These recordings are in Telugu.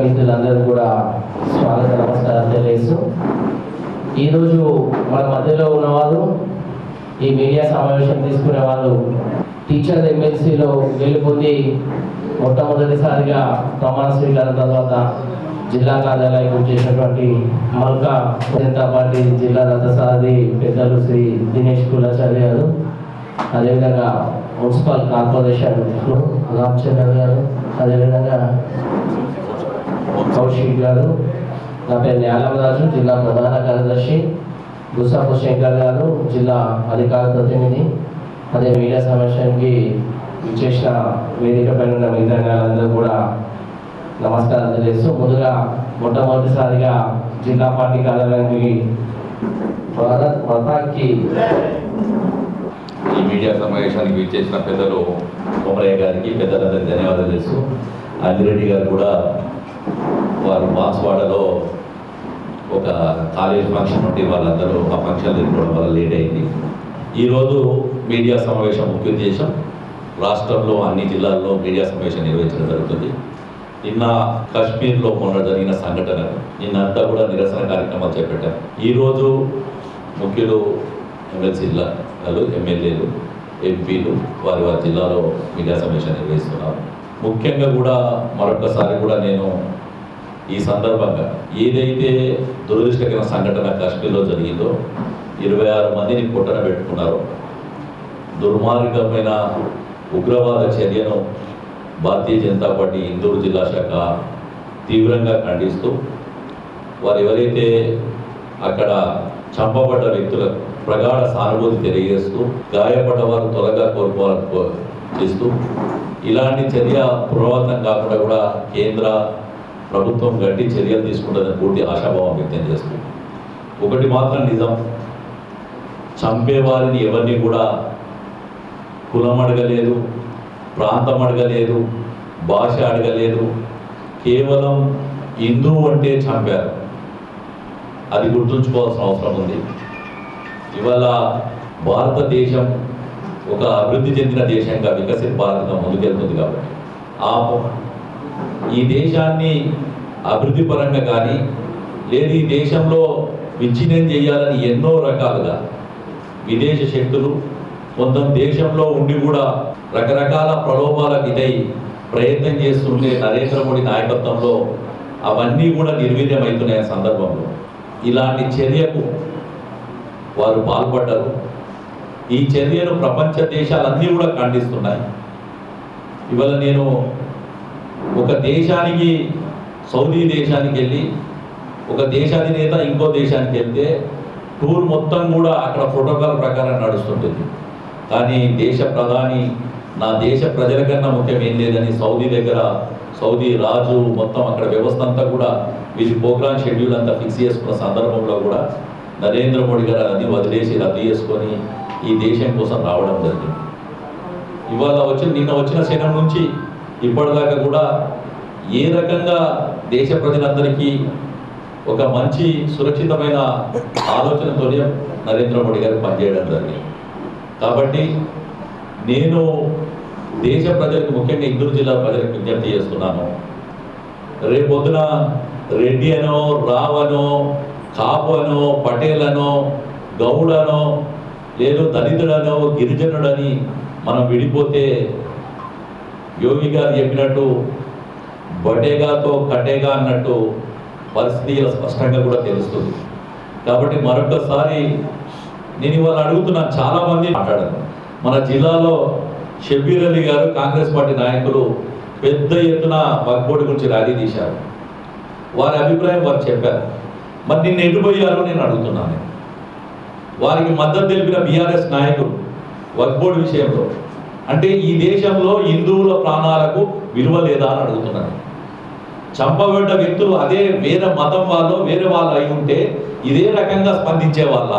మిత్రులందరూ కూడా స్వాగత నమస్కారాలు తెలియజేస్తూ ఈరోజు మన మధ్యలో ఉన్నవారు ఈ మీడియా సమావేశం తీసుకునే వాళ్ళు టీచర్ ఎమ్మెల్సీలో గెలుపొంది మొట్టమొదటిసారిగా ప్రమాణ స్వీకారం తర్వాత జిల్లా కార్యాలయం చేసినటువంటి మల్కా జనతా పార్టీ జిల్లా రథసారథి పెద్దలు శ్రీ దినేష్ కులాచారి గారు, అదేవిధంగా మున్సిపల్ కార్పొరేషన్ రామచంద్ర గారు, అదేవిధంగా కౌశిక్ గారు, నా పేరు న్యాలరాజు, జిల్లా ప్రధాన కార్యదర్శి, గుసాపు శంకర్ గారు, జిల్లా అధికార ప్రతినిధి, అదే మీడియా సమావేశానికి విచ్చేసిన వేదిక పైన ఉన్న మిగతా కూడా నమస్కారం తెలియజేస్తూ ముందుగా మొట్టమొదటిసారిగా జిల్లా పార్టీ కార్యాలయానికి భారత్ మాతాకి ఈ మీడియా సమావేశానికి విచ్చేసిన పెద్దలు కొమరయ్య గారికి పెద్దలందరికీ ధన్యవాదాలు చేస్తూ అంజిరెడ్డి గారు కూడా వారు బాన్స్వాడలో ఒక కాలేజ్ ఫంక్షన్ ఉంటే వాళ్ళందరూ ఆ ఫంక్షన్ వెళ్ళిపోవడం వల్ల లేట్ అయింది. ఈరోజు మీడియా సమావేశం ముఖ్య ఉద్దేశం రాష్ట్రంలో అన్ని జిల్లాల్లో మీడియా సమావేశం నిర్వహించడం జరుగుతుంది. నిన్న కాశ్మీర్లో మొన్న జరిగిన సంఘటన నిన్నంతా కూడా నిరసన కార్యక్రమాలు చేపట్టారు. ఈరోజు ముఖ్యులు ఎమ్మెల్సీలు, ఎమ్మెల్యేలు, ఎంపీలు వారి వారి జిల్లాలో మీడియా సమావేశం నిర్వహిస్తున్నారు. ముఖ్యంగా కూడా మరొకసారి కూడా నేను ఈ సందర్భంగా ఏదైతే దురదృష్టకర సంఘటన కాశ్మీర్లో జరిగిందో 26 మందిని పొట్టన పెట్టుకున్నారో దుర్మార్గమైన ఉగ్రవాద చర్యను భారతీయ జనతా పార్టీ ఇందూరు జిల్లా శాఖ తీవ్రంగా ఖండిస్తూ వారు ఎవరైతే అక్కడ చంపబడ్డ వ్యక్తులకు ప్రగాఢ సానుభూతి తెలియజేస్తూ గాయపడ్డవారు త్వరగా కోరుకోవాలని చేస్తూ ఇలాంటి చర్య పునరావృతం కాకుండా కూడా కేంద్ర ప్రభుత్వం గట్టి చర్యలు తీసుకుంటుందని పూర్తి ఆశాభావం వ్యక్తం చేస్తూ ఒకటి మాత్రం నిజం, చంపేవారిని ఎవరిని కూడా కులం అడగలేదు, ప్రాంతం అడగలేదు, భాష అడగలేదు, కేవలం హిందువు అంటే చంపారు. అది గుర్తుంచుకోవాల్సిన అవసరం ఉంది. ఇవాళ భారతదేశం ఒక అభివృద్ధి చెందిన దేశంగా వికసిత భారత్గా ముందుకెళ్తుంది కాబట్టి ఈ దేశాన్ని అభివృద్ధి పరంగా కానీ లేదు ఈ దేశంలో విచ్ఛిన్నం చేయాలని ఎన్నో రకాలుగా విదేశ శక్తులు కొంత దేశంలో ఉండి కూడా రకరకాల ప్రలోభాలకు ఇదై ప్రయత్నం చేస్తుంటే నరేంద్ర మోడీ నాయకత్వంలో అవన్నీ కూడా నిర్వీర్యమవుతున్న సందర్భంలో ఇలాంటి చర్యకు వారు పాల్పడ్డారు. ఈ చర్యను ప్రపంచ దేశాలన్నీ కూడా ఖండిస్తున్నాయి. ఇవాళ నేను ఒక దేశానికి సౌదీ దేశానికి వెళ్ళి ఒక దేశాధినేత ఇంకో దేశానికి వెళ్తే టూర్ మొత్తం కూడా అక్కడ ప్రోటోకాల్ ప్రకారం నడుస్తుంటుంది. కానీ దేశ ప్రధాని నా దేశ ప్రజల కన్నా ముఖ్యం ఏం లేదని సౌదీ రాజు మొత్తం అక్కడ వ్యవస్థ అంతా కూడా వీళ్ళ ప్రోగ్రామ్ షెడ్యూల్ అంతా ఫిక్స్ చేసుకున్న సందర్భంలో కూడా నరేంద్ర మోడీ గారు అన్ని వదిలేసి రద్దు చేసుకొని ఈ దేశం కోసం రావడం జరిగింది. ఇవాళ నిన్న వచ్చిన క్షణం నుంచి ఇప్పటిదాకా కూడా ఏ రకంగా దేశ ప్రజలందరికీ ఒక మంచి సురక్షితమైన ఆలోచనతోనే నరేంద్ర మోడీ గారు పనిచేయడం జరిగింది. కాబట్టి నేను దేశ ప్రజలకు ముఖ్యంగా ఇందూరు జిల్లా ప్రజలకు విజ్ఞప్తి చేస్తున్నాను. రేపొద్దున రెడ్డి అనో, రావనో, కాపు అనో, పటేల్ అనో, గౌడనో, లేదు దళితుడనో, గిరిజనుడని మనం విడిపోతే యోగి గారు చెప్పినట్టు బటేగాతో కటేగా అన్నట్టు పరిస్థితి స్పష్టంగా కూడా తెలుస్తుంది. కాబట్టి మరొకసారి నేను ఇవాళ అడుగుతున్నాను, చాలామంది మాట్లాడారు. మన జిల్లాలో షబ్బీర్ అలీ గారు కాంగ్రెస్ పార్టీ నాయకులు పెద్ద ఎత్తున వక్ఫ్ బోర్డు గురించి ర్యాలీ తీశారు. వారి అభిప్రాయం వారు చెప్పారు. మరి నిన్న ఎటుపోయారో నేను అడుగుతున్నాను. వారికి మద్దతు తెలిపిన బీఆర్ఎస్ నాయకులు వక్ఫ్ బోర్డు విషయంలో అంటే ఈ దేశంలో హిందువుల ప్రాణాలకు విలువ లేదా అని అడుగుతున్నాను. చంపబడ్డ వ్యక్తులు అదే వేరే మతం వాళ్ళు వేరే వాళ్ళు అయి ఉంటే ఇదే రకంగా స్పందించే వాళ్ళ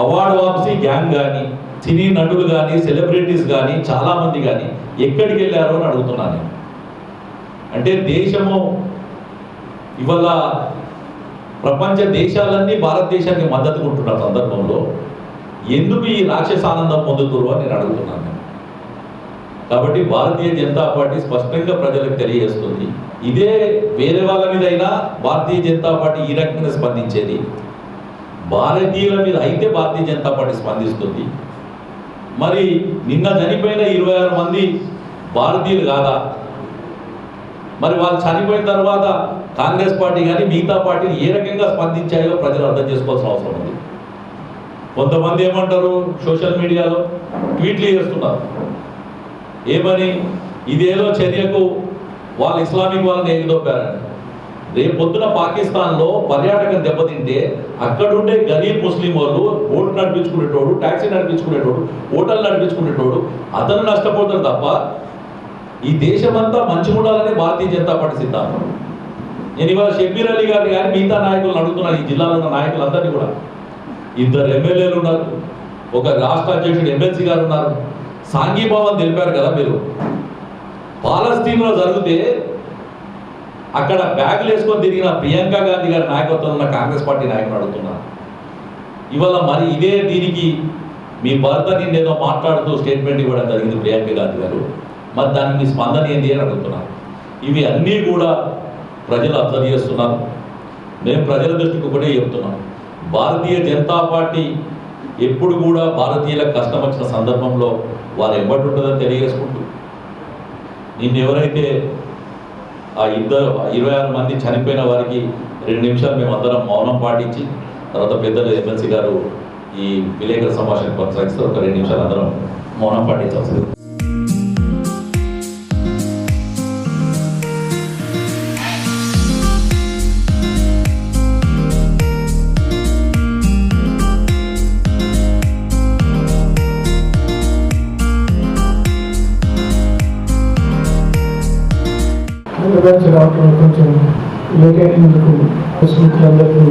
అవార్డు వాపసి గ్యాంగ్ కానీ సినీ నటులు కానీ సెలబ్రిటీస్ కానీ చాలామంది కానీ ఎక్కడికి వెళ్ళారో అని అడుగుతున్నాను. అంటే దేశము ఇవాళ ప్రపంచ దేశాలన్నీ భారతదేశానికి మద్దతు ఉంటున్న సందర్భంలో ఎందుకు ఈ రాక్షస ఆనందం పొందుతురు అని నేను అడుగుతున్నాను. కాబట్టి భారతీయ జనతా పార్టీ స్పష్టంగా ప్రజలకు తెలియజేస్తుంది. ఇదే వేరే వాళ్ళ మీద అయినా భారతీయ జనతా పార్టీ ఈ రకంగా స్పందించేది, భారతీయుల మీద అయితే భారతీయ జనతా పార్టీ స్పందిస్తుంది. మరి నిన్న చనిపోయిన 26 మంది భారతీయులు కాదా? మరి వాళ్ళు చనిపోయిన తర్వాత కాంగ్రెస్ పార్టీ కానీ మిగతా పార్టీలు ఏ రకంగా స్పందించాయో ప్రజలు అర్థం చేసుకోవాల్సిన అవసరం ఉంది. కొంతమంది ఏమంటారు, సోషల్ మీడియాలో ట్వీట్లు చేస్తున్నారు ఏమని, ఇదేదో చర్యకు వాళ్ళు ఇస్లామిక్ వాళ్ళని ఎగిదొప్పారని. రేపు పొద్దున పాకిస్తాన్లో పర్యాటకం దెబ్బతింటే అక్కడుండే గరీబ్ ముస్లిం వాళ్ళు బోట్ నడిపించుకునేటోడు, ట్యాక్సీ నడిపించుకునేటోడు, హోటల్ నడిపించుకునేటోడు అతను నష్టపోతాడు తప్ప ఈ దేశమంతా మంచిగా ఉండాలని భారతీయ జనతా పార్టీ సిద్ధాంతం. నేను ఇవాళ షబ్బీర్ అలీ గారిని కానీ మిగతా నాయకులను అడుగుతున్నాను, ఈ జిల్లాలో ఉన్న నాయకులందరినీ కూడా. 2 ఎమ్మెల్యేలు ఉన్నారు, ఒక రాష్ట్ర అధ్యక్షుడు ఎమ్మెల్సీ గారు ఉన్నారు. సాంఘీభావం తెలిపారు కదా మీరు. పాలస్తీన్లో జరిగితే అక్కడ బ్యాగులు వేసుకొని తిరిగిన ప్రియాంక గాంధీ గారి నాయకత్వంలో ఉన్న కాంగ్రెస్ పార్టీ నాయకులు అడుగుతున్నారు. ఇవాళ మరి ఇదే దీనికి మీ భర్త నిన్నేదో మాట్లాడుతూ స్టేట్మెంట్ ఇవ్వడం జరిగింది ప్రియాంక గాంధీ గారు. మరి దానికి మీ స్పందన ఏంటి అని అడుగుతున్నారు. ఇవి అన్నీ కూడా ప్రజలు అర్థం చేస్తున్నారు. మేము ప్రజల దృష్టికి ఒకటే చెప్తున్నాం, భారతీయ జనతా పార్టీ ఎప్పుడు కూడా భారతీయులకు కష్టం వచ్చిన సందర్భంలో వారు ఎంబడి ఉంటుందని తెలియజేసుకుంటూ, నిన్న ఎవరైతే ఆ 26 మంది చనిపోయిన వారికి 2 నిమిషాలు మేము అందరం మౌనం పాటించి తర్వాత పెద్దలు ఎమ్మెల్సీ గారు ఈ విలేకరుల సమావేశాన్ని కొనసాగిస్తారు. ఒక 2 నిమిషాలు అందరం మౌనం పాటించాల్సింది. రావడం కొంచెం లేట్ అయినందుకు స్మిత్రులందరికీ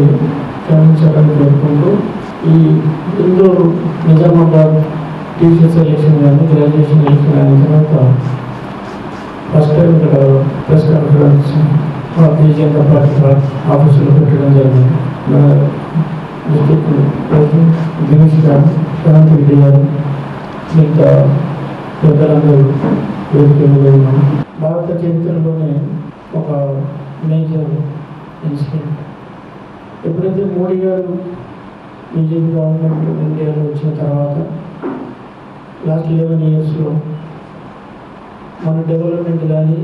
క్షమించాలని కోరుకుంటూ, ఈ ఇందూరు నిజామాబాద్ టీచర్ సెలెక్షన్ కానీ గ్రాడ్యుయేషన్ ఎలక్షన్ అయిన తర్వాత ఫస్ట్ టైం ఇక్కడ press conference Bharatiya Janata party ఆఫీసులో పెట్టడం జరిగింది. మన డిస్ట్రిక్ట్ ప్రెసిడెంట్ దినేష్ గారు, శాంతి రెడ్డి గారు, మిగతా పెద్దలందరూ వేదికలో ఉన్నాం. భారత చరిత్రలోనే ఒక మేజర్ ఇన్సిడెంట్, ఎప్పుడైతే మోడీ గారు బీజేపీ గవర్నమెంట్ ఇండియాలో వచ్చిన తర్వాత లాస్ట్ 11 ఇయర్స్లో మన డెవలప్మెంట్ కానీ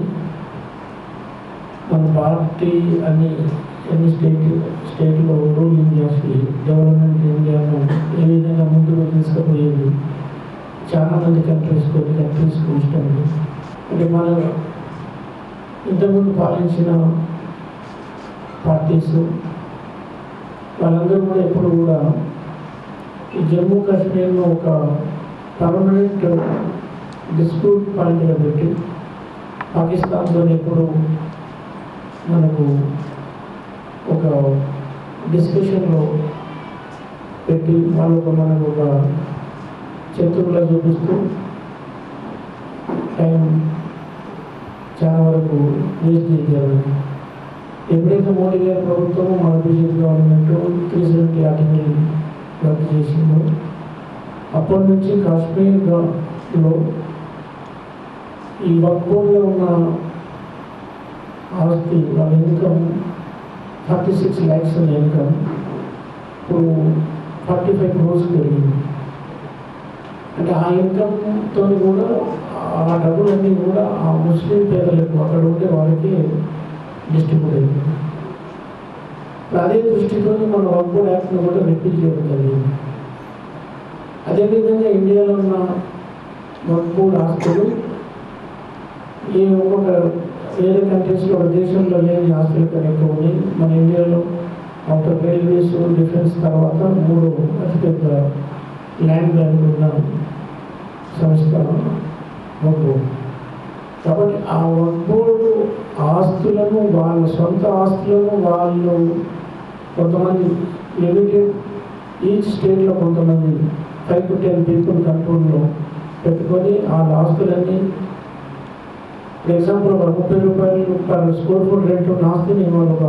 మన పార్టీ ఎన్ని స్టేట్లో రూలింగ్ చేసి డెవలప్మెంట్ ఇండియాను ఏ విధంగా ముందుకు తీసుకుపోయేది చాలామంది కొన్ని కంట్రీస్కి ఇష్టం. అంటే మన ఇంతకుముందు పాలించిన పార్టీస్ వాళ్ళందరూ కూడా ఎప్పుడు కూడా ఈ జమ్మూ కాశ్మీర్లో ఒక పర్మనెంట్ డిస్ప్యూట్ పాయింట్గా పెట్టి పాకిస్తాన్తో ఎప్పుడు మనకు ఒక డిస్కషన్లో పెట్టి వాళ్ళకు మనకు ఒక శత్రువులా చూపిస్తూ టైం చాలా వరకు వేస్ట్ చేశారు. ఎప్పుడైతే మోడీ గారి ప్రభుత్వం మన బీజేపీ గవర్నమెంట్ 370 ఆర్టికల్ రద్దు చేసిందో అప్పటి నుంచి కాశ్మీర్లో ఈ వక్ఫ్లో ఉన్న ఆస్తి వాళ్ళ ఇన్కమ్ 36 lakhs ఇన్కమ్ ఇప్పుడు 45 crores పెరిగింది. అంటే ఆ ఇన్కమ్తో కూడా ఆ డబ్బులన్నీ కూడా ఆ ముస్లిం పేదలకు అక్కడ ఉండే వాళ్ళకి డిస్ట్రిబ్యూట్ అయింది. అదే దృష్టితో మన వక్ఫ్ యాక్ట్ను కూడా రిపీల్ చేయడం జరిగింది. అదేవిధంగా ఇండియాలో ఉన్న వక్ఫ్ ఆస్తులు ఈ ఒక్కొక్క వేరే కంట్రీస్లో దేశంలో లేని ఆస్తులు కనుక ఉంది. మన ఇండియాలో ఆఫ్టర్ రైల్వేస్ డిఫెన్స్ తర్వాత 3 అతిపెద్ద ల్యాండ్ బ్యాంక్ ఉన్న సంస్థ వక్ఫ్. కాబట్టి ఆ వక్ఫ్ ఆస్తులను వాళ్ళ సొంత ఆస్తులను వాళ్ళు కొంతమంది లిమిటెడ్ ఈచ్ స్టేట్లో కొంతమంది 5 to 10 people కంట్రోల్లో పెట్టుకొని ఆ ఆస్తులన్నీ ఎగ్జాంపుల్ ఒక 30 రూపాయలు పర్ స్క్వేర్ ఫుట్ రెంట్ ఉన్న ఆస్తిని వాళ్ళు ఒక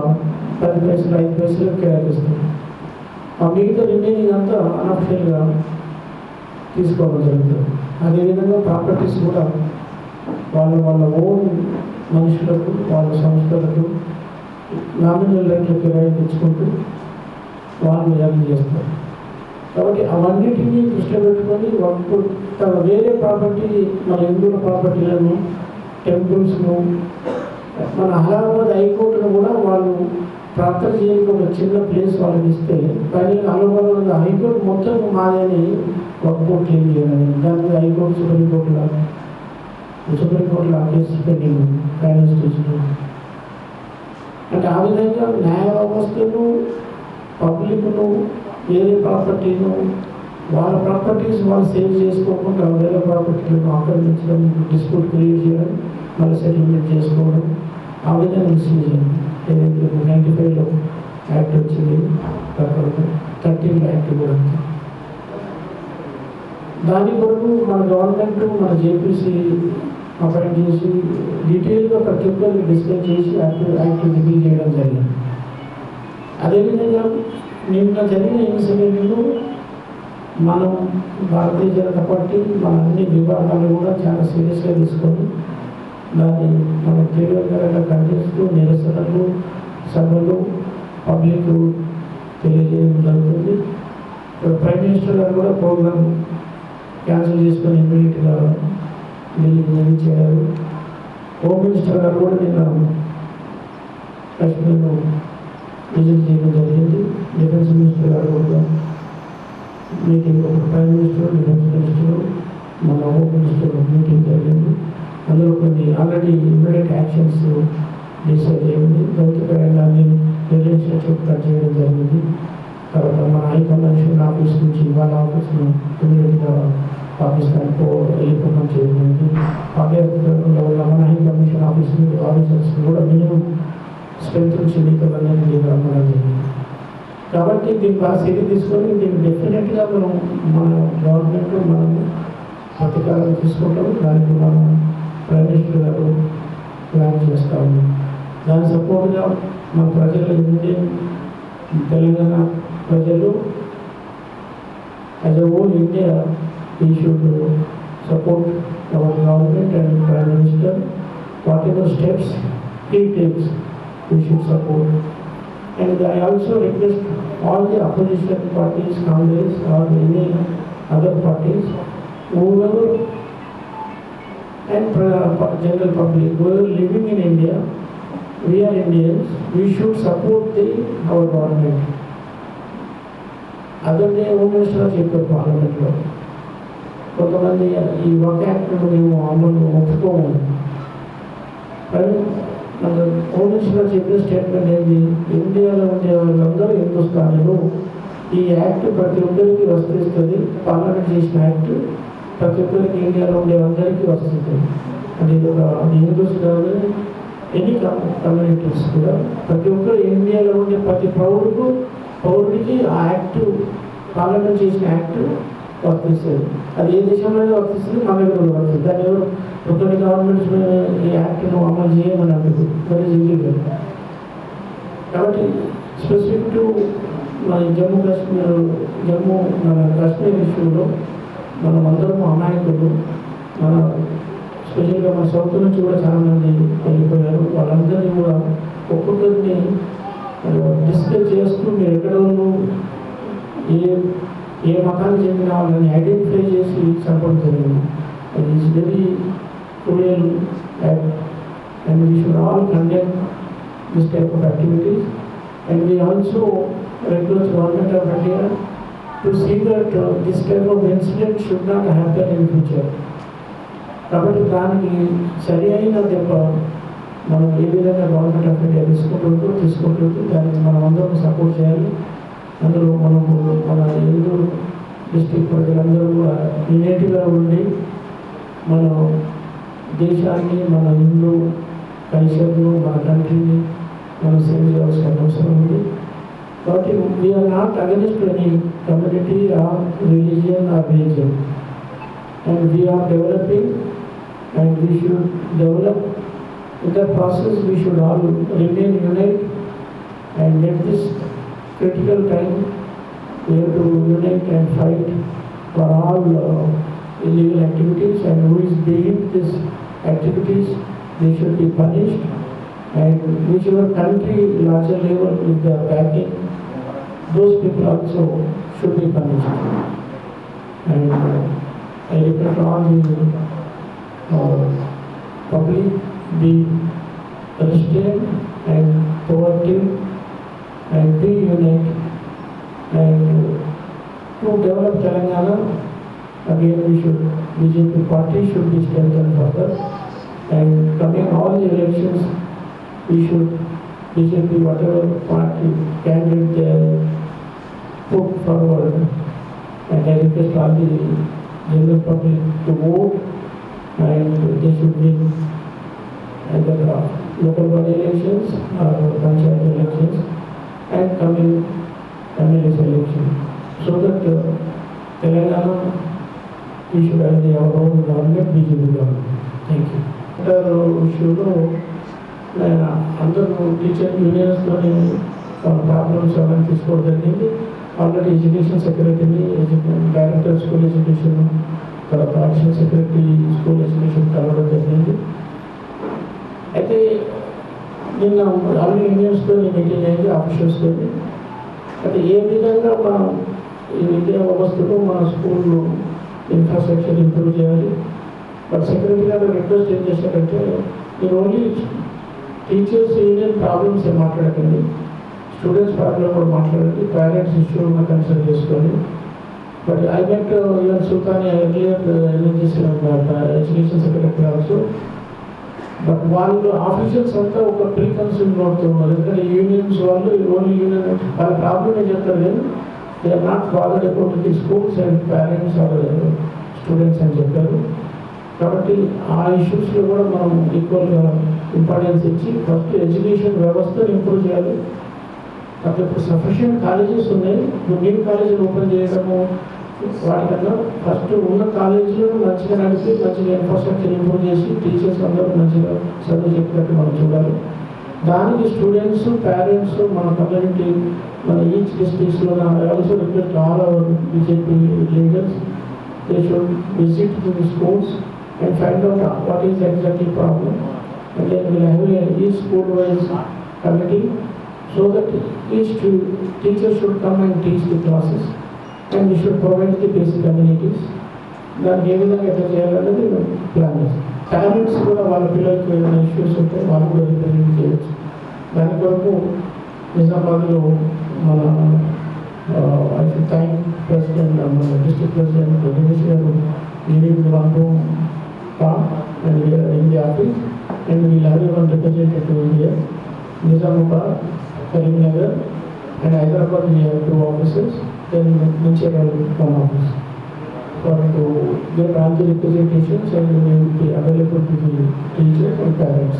10 పైసలు 5 పైసలు కిరాయిస్తారు. ఆ మిగతా రిమైనింగ్ అంతా అనఫిషియల్గా తీసుకోవడం జరుగుతుంది. అదేవిధంగా ప్రాపర్టీస్ కూడా వాళ్ళ ఓన్ మనుషులకు వాళ్ళ సంస్థలకు నామినల్ రేట్లు కిరాయి తెచ్చుకుంటూ వాళ్ళు ఎర్న్ చేస్తారు. కాబట్టి అవన్నిటినీ దృష్టిలో పెట్టుకొని వాళ్ళు తన వేరే ప్రాపర్టీ, మన హిందువుల ప్రాపర్టీలను, టెంపుల్స్ను, మన అలహాబాద్ హైకోర్టును కూడా వాళ్ళు ప్రార్థన చేయడానికి ఒక చిన్న ప్లేస్ వాళ్ళకి ఇస్తే, కానీ అలహాబాద్ హైకోర్టు మొత్తం మాదని ఒక కోర్టు క్లెయిమ్ చేయాలి. దాని హైకోర్టు సుప్రీంకోర్టులో ఆ కేసు పెండింగ్ ఫైనల్ స్టేజ్లో. అంటే ఆ విధంగా న్యాయ వ్యవస్థను, పబ్లిక్ను, వేరే ప్రాపర్టీను, వాళ్ళ ప్రాపర్టీస్ వాళ్ళు సేవ్ చేసుకోకుండా వేరే ప్రాపర్టీలను ఆక్రమించడం, డిస్ప్యూట్ క్రియేట్ చేయడం, మళ్ళీ సెటిల్మెంట్ చేసుకోవడం, ఆ విధంగా మిస్యూజ్ అయింది. ఏదైతే 95లో యాక్ట్ వచ్చింది, 13 యాక్ట్ కూడా ఉంది. దాని కొరకు మన గవర్నమెంట్, మన జేపీసీ అపాయింట్ చేసి డీటెయిల్గా ప్రతి ఒక్కరికి డిస్కస్ చేసి యాక్ట్ రివ్యూ చేయడం జరిగింది. అదేవిధంగా నిన్న జరిగిన ఇన్సిడెంట్లు మనం భారతీయ జనతా పార్టీ మన అన్ని విభాగాలు కూడా చాలా సీరియస్గా తీసుకొని దాన్ని మనం తీవ్రంగా ఖండిస్తూ నిరసనలు, సభలు, పబ్లిక్ తెలియజేయడం జరుగుతుంది. ప్రైమ్ మినిస్టర్ గారు కూడా ప్రోగ్రామ్ క్యాన్సిల్ చేసుకొని ఇమ్మీడియట్గా ఢిల్లీకి చేయారు. హోమ్ మినిస్టర్ గారు కూడా నిన్న కాశ్మీర్లో విజిట్ చేయడం జరిగింది. డిఫెన్స్ మినిస్టర్ గారు కూడా meeting, prime minister, defence minister, మన హోమ్ మినిస్టర్ మీటింగ్ జరిగింది. అందులో కొన్ని ఆల్రెడీ ఇమ్మీడియట్ యాక్షన్స్ డిసైడ్ అయ్యింది. భౌతికంగా రిలేషన్షిప్ కట్ చేయడం జరిగింది. తర్వాత మన హై కమిషన్ ఆఫీస్ నుంచి వాళ్ళ ఆఫీస్ను ఇమ్మీడియట్గా పాకిస్తాన్ వెళ్ళిపోవడం జరిగింది. వల్ల మన హై కమిషన్ ఆఫీసర్స్ కూడా మినిమం స్ట్రెంత్ నుంచి మీతోనే రమ్మడం జరిగింది. కాబట్టి దీన్ని బాగా సిరి తీసుకొని దీన్ని డెఫినెట్గా మన గవర్నమెంట్ మనం ప్రతీకారం తీసుకుంటాం. దానికి మనం ప్రైమ్ మినిస్టర్ గారు ప్లాన్ చేస్తూ ఉన్నాం. దాని సపోర్ట్గా మన ప్రజలు, ఇండియన్ తెలంగాణ ప్రజలు as a whole India we should support our government and Prime Minister. Whatever steps he takes, we should support. And I also request all the opposition parties, Congress or any other parties, whoever and general public, whoever living in India, we are Indians, we should support our government. Other day, Home Minister చెప్పారు పార్లమెంట్లో, కొంతమంది ఈ ఒక యాక్ట్ను మేము అమలు ఒప్పుకోము. కానీ మన హోమ్ మినిస్టర్ చెప్పిన స్టేట్మెంట్ ఏంటి, ఇండియాలో ఉండే వాళ్ళందరూ హిందుస్థానీలు, ఈ యాక్ట్ ప్రతి ఒక్కరికి వర్తిస్తుంది. పార్లమెంట్ చేసిన యాక్ట్ ప్రతి ఒక్కరికి, ఇండియాలో ఉండే అందరికీ వస్తుంది. అంటే ఇది ఒక హిందూస్ కాదు, ఎనీ కమ్యూనిటీస్ కూడా, ప్రతి ఒక్కరు ఇండియాలో ఉండే ప్రతి పౌరుడికి ఆ యాక్ట్, పార్లమెంట్ చేసిన యాక్ట్ వర్తిస్తుంది. అది ఏ దేశంలో వర్తిస్తుంది, మన దగ్గర వర్తిస్తుంది. దాన్ని ఎవరు కొన్ని గవర్నమెంట్స్ ఈ యాక్ట్ను అమలు చేయమని అడుగు వెరీ ఇల్లీగల్. కాబట్టి స్పెసిఫిక్ టు మన కాశ్మీర్ ఇష్యూలో మనం అందరం అమాయకులు. మన స్పెషల్గా మన సౌత్ నుంచి కూడా చాలామంది వెళ్ళిపోయారు. వాళ్ళందరినీ కూడా ఒక్కొక్కరిని డిస్కస్ చేస్తూ మీరు ఎక్కడ ఏ మతానికి చెందిన వాళ్ళని ఐడెంటిఫై చేసి చంపడం జరిగింది. అది is very cruel act and we should all condemn this type of activities. And we also request government of India to see that this type of incident should not happen in future. కాబట్టి దానికి సరి అయిన దెబ్బ మనం ఏ విధంగా గవర్నమెంట్ ఆఫ్ ఇండియా తీసుకుంటుందో దానికి మనం అందరం సపోర్ట్ చేయాలి. అందులో మనకు మన హిందూ డిస్ట్రిక్ట్ ప్రజలందరూ యునైట్గా ఉండి మన దేశాన్ని, మన హిందూ కల్చర్ను, మన కంట్రీని మనం సేవ్ చేయాల్సిన అవసరం ఉంది. కాబట్టి we are not against any community or religion or religion, and we are developing and we should develop. In that process, we should all remain united, and at this critical time, we have to unite and fight for all illegal activities, and who is behind this activities, they should be punished. And whichever country larger level if they are backing, those people also should be punished. And I request all the public be restrained and proactive and be unite. And to develop Telangana, again BJP party should be strengthened further. And coming all the elections, we should BJP whatever party candidate they put forward. And I request all the general public to vote, and they should win either local body elections or panchayat elections and coming MLA's election, so that Telangana we should have our own government, BJP government. Thank you. Issueలో అందరూ టీచర్ యూనియన్స్తో ప్రాబ్లమ్స్ అవన్నీ తీసుకోవడం జరిగింది. ఆల్రెడీ ఎడ్యుకేషన్ సెక్రటరీని, డైరెక్టర్ స్కూల్ ఎడ్యుకేషన్, తర్వాత అడిషనల్ సెక్రటరీ స్కూల్ ఎడ్యుకేషన్ కలవడం జరిగింది. అయితే నిన్న అన్ని యూనియన్స్తో మీటింగ్ అయింది, ఆఫీసర్స్తో. అయితే ఏ విధంగా మనం ఈ విద్యా వ్యవస్థలో మన స్కూల్లో ఇన్ఫ్రాస్ట్రక్చర్ ఇంప్రూవ్ చేయాలి. బట్ సెక్రటరీ గారు రిక్వెస్ట్ ఏం చేశారంటే, మీరు ఓన్లీ టీచర్స్ యూనియన్ ప్రాబ్లమ్స్ ఏం మాట్లాడకండి, స్టూడెంట్స్ ప్రాబ్లం కూడా మాట్లాడండి, పేరెంట్స్ ఇష్యూ ఉన్న కన్సిడర్ చేసుకోండి. But I met even Sultan earlier education secretary also. But వాళ్ళు ఆఫీసర్స్ అంతా ఒక ప్రీ కన్సీవ్ నోట్తో ఉన్నారు. ఎందుకంటే యూనియన్స్ వాళ్ళు ఓన్లీ యూనియన్ వాళ్ళ ప్రాబ్లమే చెప్తారు, కానీ they are not bothered about the schools and parents or students అని చెప్పారు. కాబట్టి ఆ ఇష్యూస్లో కూడా మనం ఈక్వల్గా ఇంపార్టెన్స్ ఇచ్చి ఫస్ట్ ఎడ్యుకేషన్ వ్యవస్థను ఇంప్రూవ్ చేయాలి. కాబట్టి ఇప్పుడు సఫిషియంట్ కాలేజెస్ ఉన్నాయి, న్యూ కాలేజీలు ఓపెన్ చేయడము వాటికన్నా ఫస్ట్ ఉన్న కాలేజీలో మంచిగా నడిపి మంచిగా ఇన్ఫ్రాస్ట్రక్చర్ ఇంప్రూవ్ చేసి టీచర్స్ అందరూ మంచిగా చదువు చెప్పినట్టు మనం చూడాలి. దానికి స్టూడెంట్స్, పేరెంట్స్, మన కమ్యూనిటీ, మన ఈచ్ డిస్ట్రిక్ట్స్లో also request all our BJP leaders, they should visit to the schools and find out what is exactly problem, and then we'll have each school wise committee, so that each teacher should come and teach the classes, and we should provide the basic amenities. దానికి ఏ విధంగా ఎట్లా చేయాలనేది ప్లాన్ చేస్తాం. పేరెంట్స్ కూడా వాళ్ళ పిల్లలకి ఏదైనా ఇష్యూస్ ఉంటే వాళ్ళు కూడా రిప్రజెంట్ చేయవచ్చు. దాని కొరకు నిజామాబాద్లో మన ఐ షుడ్ థ్యాంక్ ప్రెసిడెంట్, మన డిస్ట్రిక్ట్ ప్రెసిడెంట్ దినేష్ గారు leading the one room farm, and we are in the office, and we will have one representative here. Nizamabad, Karimnagar, and Hyderabad we have 2 offices, then Mancherial 1 office. For to get all the representations, and we will be available to the teachers and parents.